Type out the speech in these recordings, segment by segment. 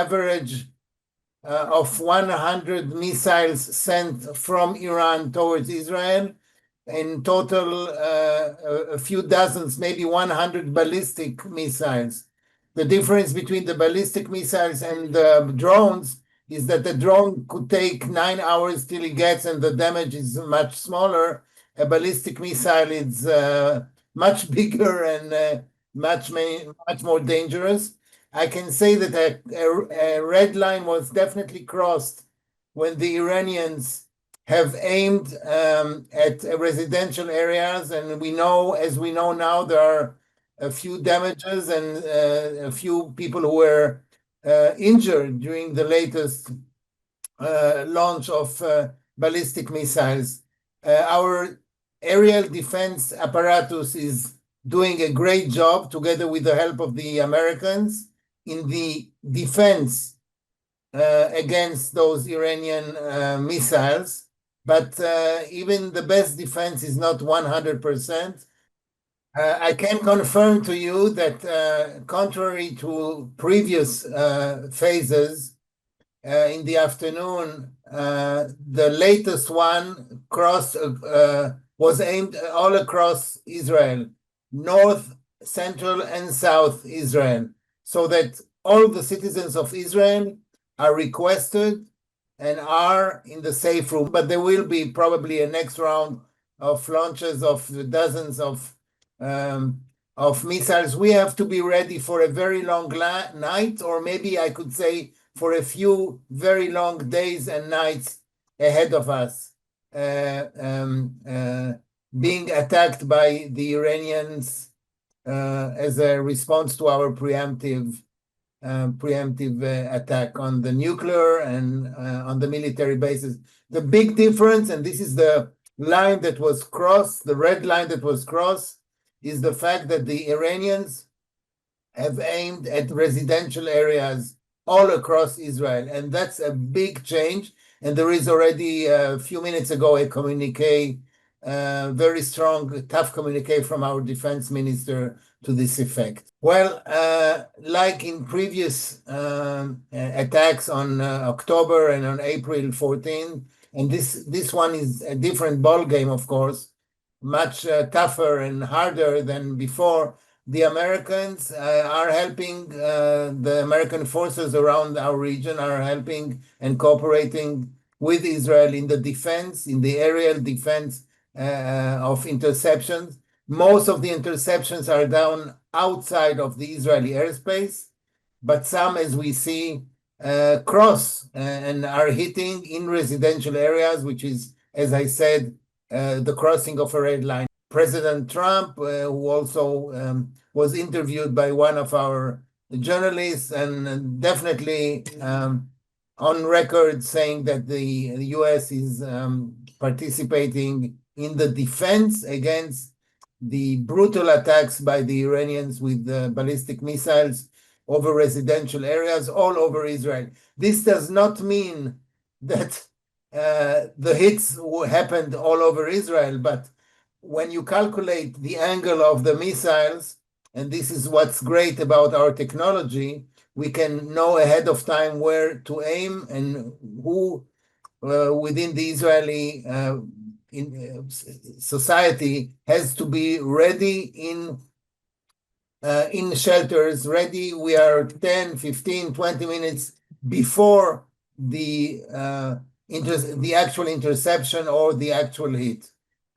average of 100 missiles sent from Iran towards Israel. In total, a few dozens, maybe 100 ballistic missiles. The difference between the ballistic missiles and the drones is that the drone could take 9 hours till it gets, and the damage is much smaller. A ballistic missile is much bigger and much more dangerous. I can say that a red line was definitely crossed when the Iranians have aimed at residential areas, and as we know now, there are a few damages and a few people who were injured during the latest launch of ballistic missiles. Our aerial defense apparatus is doing a great job, together with the help of the Americans, in the defense against those Iranian missiles. But even the best defense is not 100%. I can confirm to you that contrary to previous phases in the afternoon, the latest one was aimed all across Israel, north, central, and south Israel, so that all the citizens of Israel are requested and are in the safe room. But there will be probably a next round of launches of dozens of missiles. We have to be ready for a very long night, or maybe I could say for a few very long days and nights ahead of us, being attacked by the Iranians as a response to our preemptive attack on the nuclear and on the military bases. The big difference, and this is the line that was crossed, the red line that was crossed, is the fact that the Iranians have aimed at residential areas all across Israel, and that's a big change. And there is already a few minutes ago a communique, very strong, tough communique from our defense minister to this effect. Well, like in previous attacks on October and on April 14, and this one is a different ballgame, of course, much tougher and harder than before. The Americans are helping, the American forces around our region are helping and cooperating with Israel in the defense, in the aerial defense of interceptions. Most of the interceptions are done outside of the Israeli airspace, but some, as we see, cross and are hitting in residential areas, which is, as I said, the crossing of a red line. President Trump, who also was interviewed by one of our journalists, and definitely on record saying that the U.S. is participating in the defense against the brutal attacks by the Iranians with ballistic missiles over residential areas all over Israel. This does not mean that the hits happened all over Israel, but when you calculate the angle of the missiles, and this is what's great about our technology, we can know ahead of time where to aim and who within the Israeli society has to be ready in shelters, ready. We are 10, 15, 20 minutes before the actual interception or the actual hit.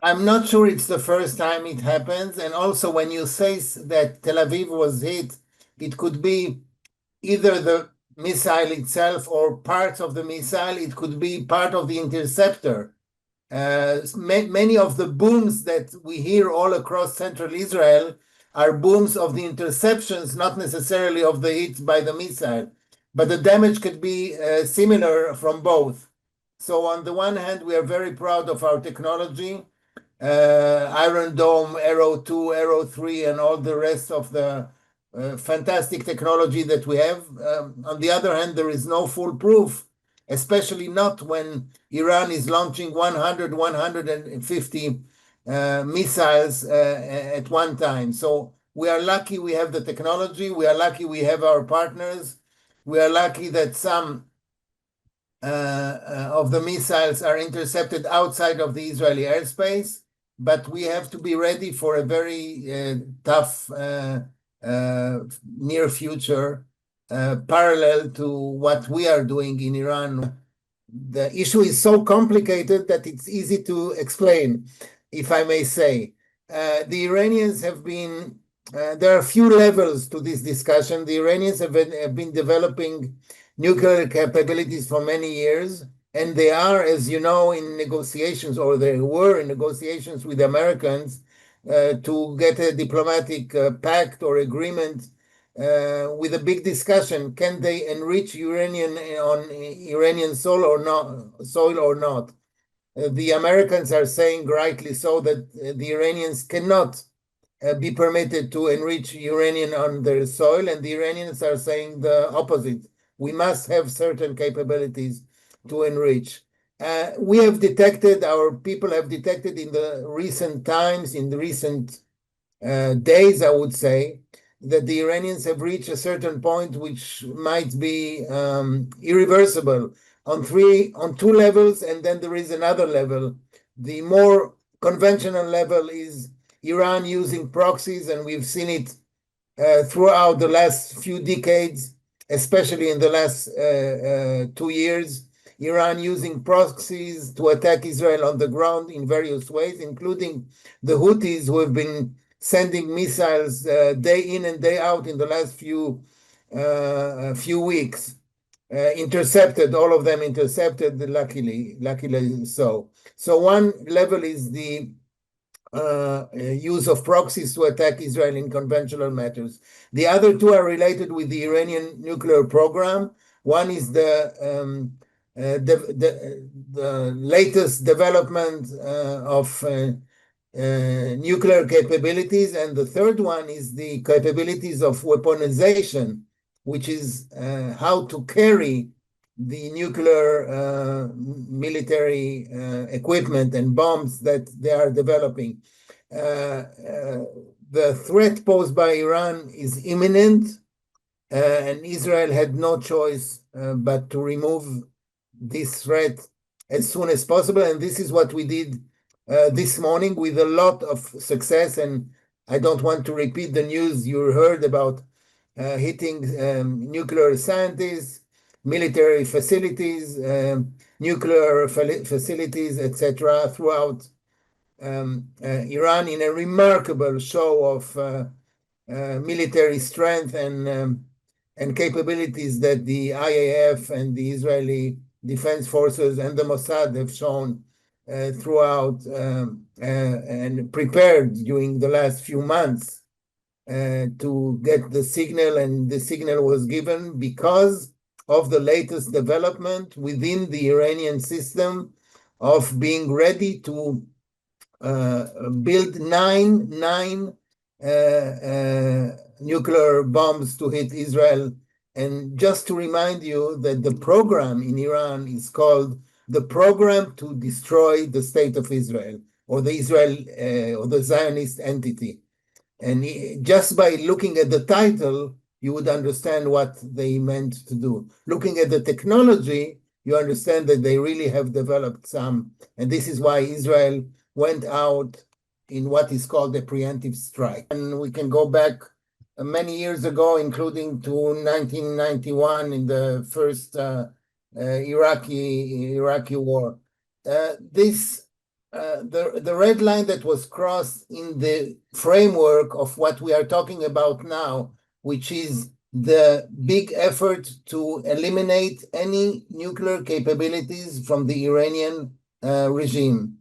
I'm not sure it's the first time it happens. And also, when you say that Tel Aviv was hit, it could be either the missile itself or parts of the missile. It could be part of the interceptor. Many of the booms that we hear all across central Israel are booms of the interceptions, not necessarily of the hits by the missile. But the damage could be similar from both. So on the one hand, we are very proud of our technology. Iron Dome, Arrow 2, Arrow 3, and all the rest of the fantastic technology that we have. On the other hand, there is no foolproof, especially not when Iran is launching 100, 150 missiles at one time. So we are lucky we have the technology. We are lucky we have our partners. We are lucky that some of the missiles are intercepted outside of the Israeli airspace, but we have to be ready for a very tough near future, parallel to what we are doing in Iran. The issue is so complicated that it's easy to explain, if I may say. The Iranians have been, there are a few levels to this discussion. The Iranians have been developing nuclear capabilities for many years, and they are, as you know, in negotiations, or they were in negotiations with the Americans to get a diplomatic pact or agreement with a big discussion. Can they enrich uranium on Iranian soil or not? The Americans are saying, rightly so, that the Iranians cannot be permitted to enrich uranium on their soil, and the Iranians are saying the opposite. We must have certain capabilities to enrich. We have detected, our people have detected in the recent times, in the recent days, I would say, that the Iranians have reached a certain point which might be irreversible on two levels, and then there is another level. The more conventional level is Iran using proxies, and we've seen it throughout the last few decades, especially in the last 2 years. Iran using proxies to attack Israel on the ground in various ways, including the Houthis, who have been sending missiles day in and day out in the last few weeks. Intercepted, all of them intercepted, luckily so. So one level is the use of proxies to attack Israel in conventional matters. The other two are related with the Iranian nuclear program. One is the latest development of nuclear capabilities, and the third one is the capabilities of weaponization, which is how to carry the nuclear military equipment and bombs that they are developing. The threat posed by Iran is imminent, and Israel had no choice but to remove this threat as soon as possible. And this is what we did this morning with a lot of success. And I don't want to repeat the news you heard about hitting nuclear scientists, military facilities, nuclear facilities, etc., throughout Iran, in a remarkable show of military strength and capabilities that the IAF and the Israeli Defense Forces and the Mossad have shown throughout and prepared during the last few months to get the signal, and the signal was given because of the latest development within the Iranian system of being ready to build nine nuclear bombs to hit Israel. And just to remind you that the program in Iran is called the Program to Destroy the State of Israel, or the Israel or the Zionist entity. And just by looking at the title, you would understand what they meant to do. Looking at the technology, you understand that they really have developed some. And this is why Israel went out in what is called a preemptive strike. And we can go back many years ago, including to 1991 in the first Iraqi war. The red line that was crossed in the framework of what we are talking about now, which is the big effort to eliminate any nuclear capabilities from the Iranian regime.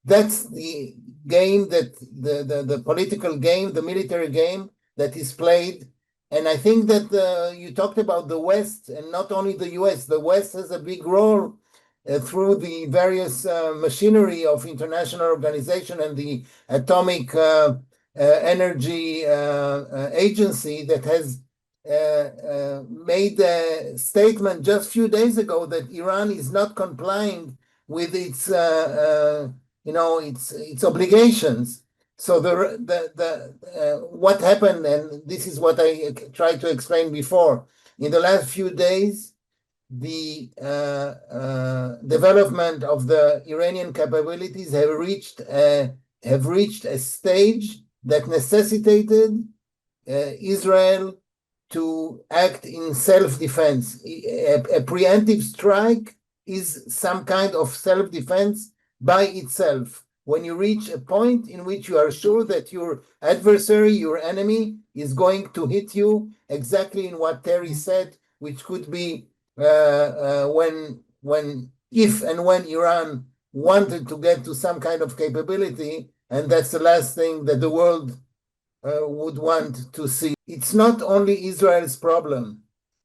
That's the game, that the political game, the military game that is played. And I think that you talked about the West, and not only the US. The West has a big role through the various machinery of international organization and the Atomic Energy Agency that has made a statement just a few days ago that Iran is not complying with its its obligations. So what happened, and this is what I tried to explain before. in the last few days, the development of the Iranian capabilities have reached a stage that necessitated Israel to act in self-defense. A preemptive strike is some kind of self-defense by itself. When you reach a point in which you are sure that your adversary, your enemy, is going to hit you exactly in what Terry said, which could be if and when Iran wanted to get to some kind of capability, and that's the last thing that the world would want to see. It's not only Israel's problem.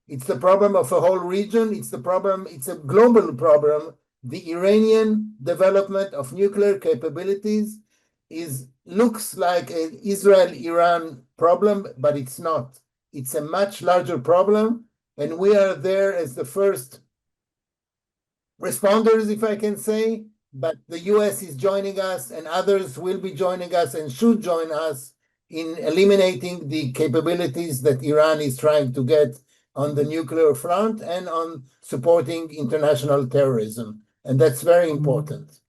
It's the problem of a whole region. It's a global problem. The Iranian development of nuclear capabilities looks like an Israel-Iran problem, but it's not. It's a much larger problem, and we are there as the first responders, if I can say, but the US is joining us, and others will be joining us and should join us in eliminating the capabilities that Iran is trying to get on the nuclear front and on supporting international terrorism. And that's very important.